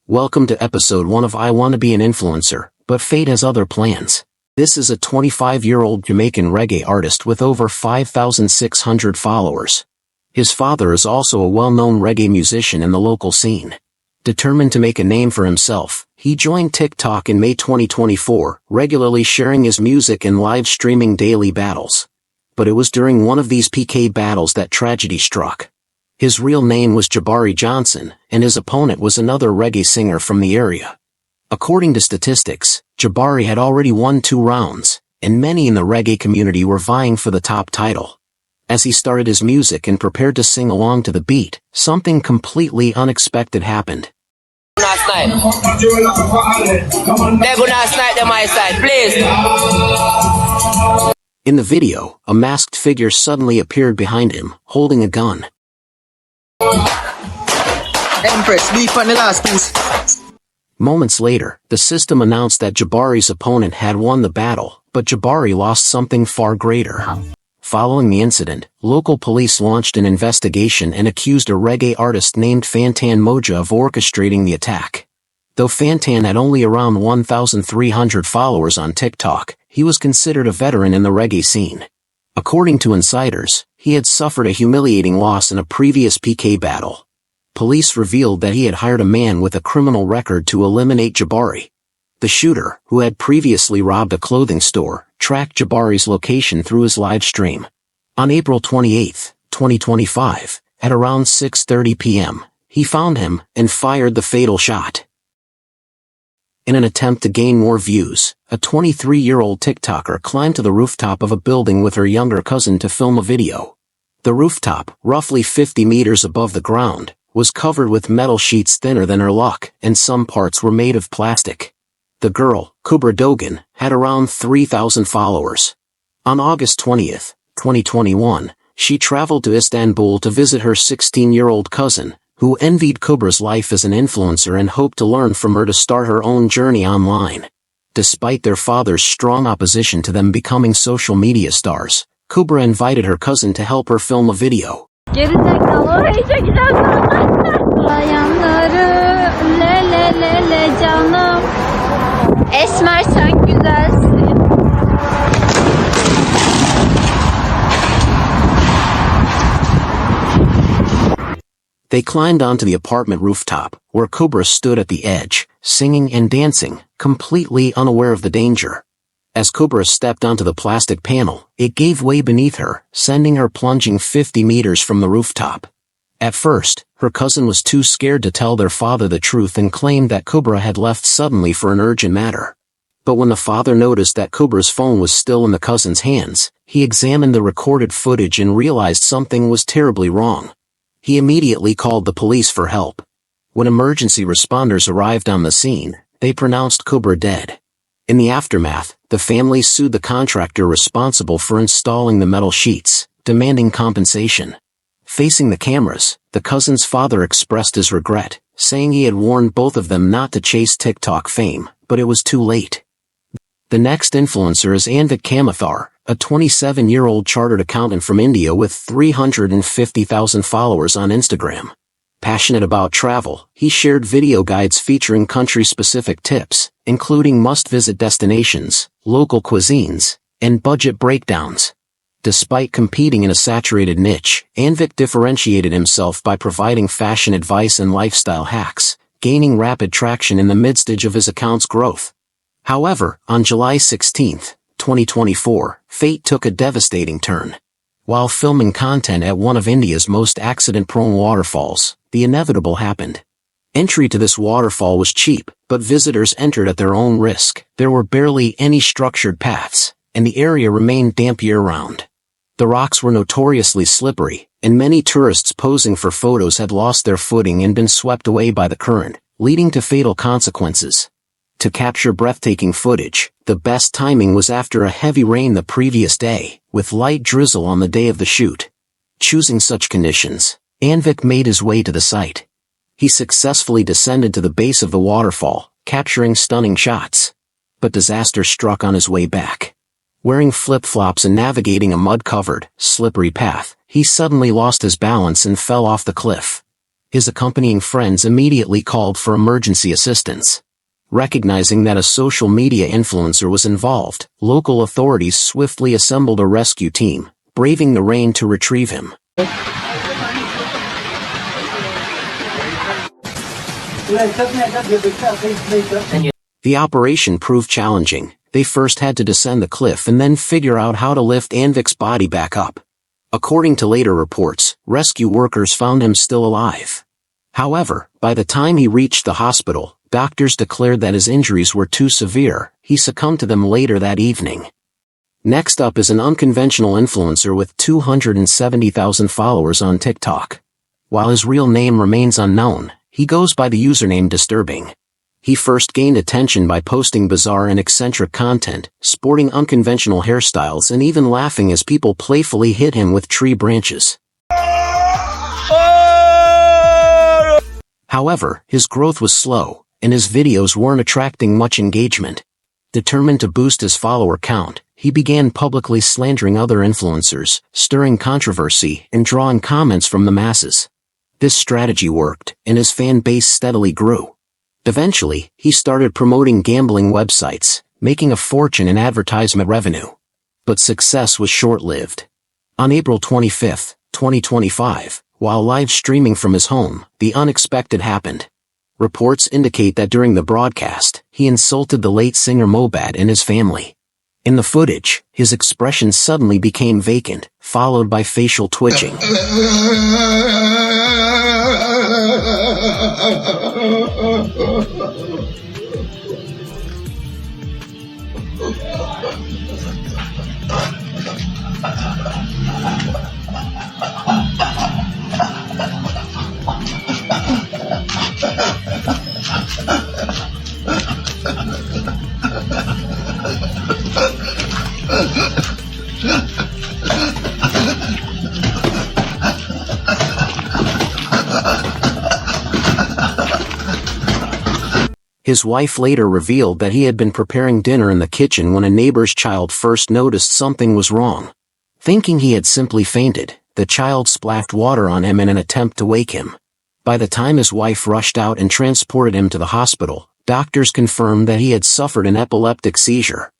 Welcome to episode 1 of I Wanna Be an Influencer, but Fate Has Other Plans. This is a 25-year-old Jamaican reggae artist with over 5,600 followers. His father is also a well-known reggae musician in the local scene. Determined to make a name for himself, he joined TikTok in May 2024, regularly sharing his music and live streaming daily battles. But it was during one of these PK battles that tragedy struck. His real name was Jabari Johnson, and his opponent was another reggae singer from the area. According to statistics, Jabari had already won 2 rounds, and many in the reggae community were vying for the top title. As he started his music and prepared to sing along to the beat, something completely unexpected happened. They will not snipe them my side, please. In the video, a masked figure suddenly appeared behind him, holding a gun. Empress, leave on the last piece. Moments later, the system announced that Jabari's opponent had won the battle, but Jabari lost something far greater. Following the incident, local police launched an investigation and accused a reggae artist named Fantan Mojah of orchestrating the attack. Though Fantan had only around 1,300 followers on TikTok, he was considered a veteran in the reggae scene. According to insiders, he had suffered a humiliating loss in a previous PK battle. Police revealed that he had hired a man with a criminal record to eliminate Jabari. The shooter, who had previously robbed a clothing store, tracked Jabari's location through his live stream. On April 28, 2025, at around 6:30 p.m., he found him and fired the fatal shot. In an attempt to gain more views, a 23-year-old TikToker climbed to the rooftop of a building with her younger cousin to film a video. The rooftop, roughly 50 meters above the ground, was covered with metal sheets thinner than her luck, and some parts were made of plastic. The girl, Kubra Dogan, had around 3,000 followers. On August 20, 2021, she traveled to Istanbul to visit her 16-year-old cousin, who envied Kubra's life as an influencer and hoped to learn from her to start her own journey online. Despite their father's strong opposition to them becoming social media stars, Kubra invited her cousin to help her film a video. Gerizekalı orayı çekeceğim. Bayanları le le le le canım. Esmer sen güzelsin. They climbed onto the apartment rooftop, where Kubra stood at the edge, singing and dancing, completely unaware of the danger. As Kubra stepped onto the plastic panel, it gave way beneath her, sending her plunging 50 meters from the rooftop. At first, her cousin was too scared to tell their father the truth and claimed that Kubra had left suddenly for an urgent matter. But when the father noticed that Kubra's phone was still in the cousin's hands, he examined the recorded footage and realized something was terribly wrong. He immediately called the police for help. When emergency responders arrived on the scene, they pronounced Kubra dead. In the aftermath, the family sued the contractor responsible for installing the metal sheets, demanding compensation. Facing the cameras, the cousin's father expressed his regret, saying he had warned both of them not to chase TikTok fame, but it was too late. The next influencer is Anvik Kamathar, a 27-year-old chartered accountant from India with 350,000 followers on Instagram. Passionate about travel, he shared video guides featuring country-specific tips, including must-visit destinations, local cuisines, and budget breakdowns. Despite competing in a saturated niche, Anvik differentiated himself by providing fashion advice and lifestyle hacks, gaining rapid traction in the midst of his account's growth. However, on July 16, 2024, fate took a devastating turn. While filming content at one of India's most accident-prone waterfalls, the inevitable happened. Entry to this waterfall was cheap, but visitors entered at their own risk. There were barely any structured paths, and the area remained damp year-round. The rocks were notoriously slippery, and many tourists posing for photos had lost their footing and been swept away by the current, leading to fatal consequences. To capture breathtaking footage, the best timing was after a heavy rain the previous day, with light drizzle on the day of the shoot. Choosing such conditions, Anvik made his way to the site. He successfully descended to the base of the waterfall, capturing stunning shots. But disaster struck on his way back. Wearing flip-flops and navigating a mud-covered, slippery path, he suddenly lost his balance and fell off the cliff. His accompanying friends immediately called for emergency assistance. Recognizing that a social media influencer was involved, local authorities swiftly assembled a rescue team, braving the rain to retrieve him. The operation proved challenging. They first had to descend the cliff and then figure out how to lift Anvik's body back up. According to later reports, rescue workers found him still alive. However, by the time he reached the hospital, doctors declared that his injuries were too severe. He succumbed to them later that evening. Next up is an unconventional influencer with 270,000 followers on TikTok. While his real name remains unknown, he goes by the username Disturbing. He first gained attention by posting bizarre and eccentric content, sporting unconventional hairstyles and even laughing as people playfully hit him with tree branches. However, his growth was slow, and his videos weren't attracting much engagement. Determined to boost his follower count, he began publicly slandering other influencers, stirring controversy and drawing comments from the masses. This strategy worked, and his fan base steadily grew. Eventually, he started promoting gambling websites, making a fortune in advertisement revenue. But success was short-lived. On April 25, 2025, while live streaming from his home, the unexpected happened. Reports indicate that during the broadcast, he insulted the late singer Mobad and his family. In the footage, his expression suddenly became vacant, followed by facial twitching. His wife later revealed that he had been preparing dinner in the kitchen when a neighbor's child first noticed something was wrong. Thinking he had simply fainted, the child splashed water on him in an attempt to wake him. By the time his wife rushed out and transported him to the hospital, doctors confirmed that he had suffered an epileptic seizure.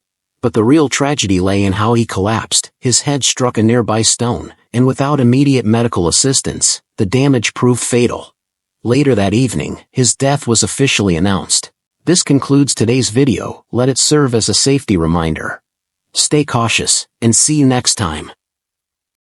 But the real tragedy lay in how he collapsed. His head struck a nearby stone, and without immediate medical assistance, the damage proved fatal. Later that evening, his death was officially announced. This concludes today's video. Let it serve as a safety reminder. Stay cautious, and see you next time.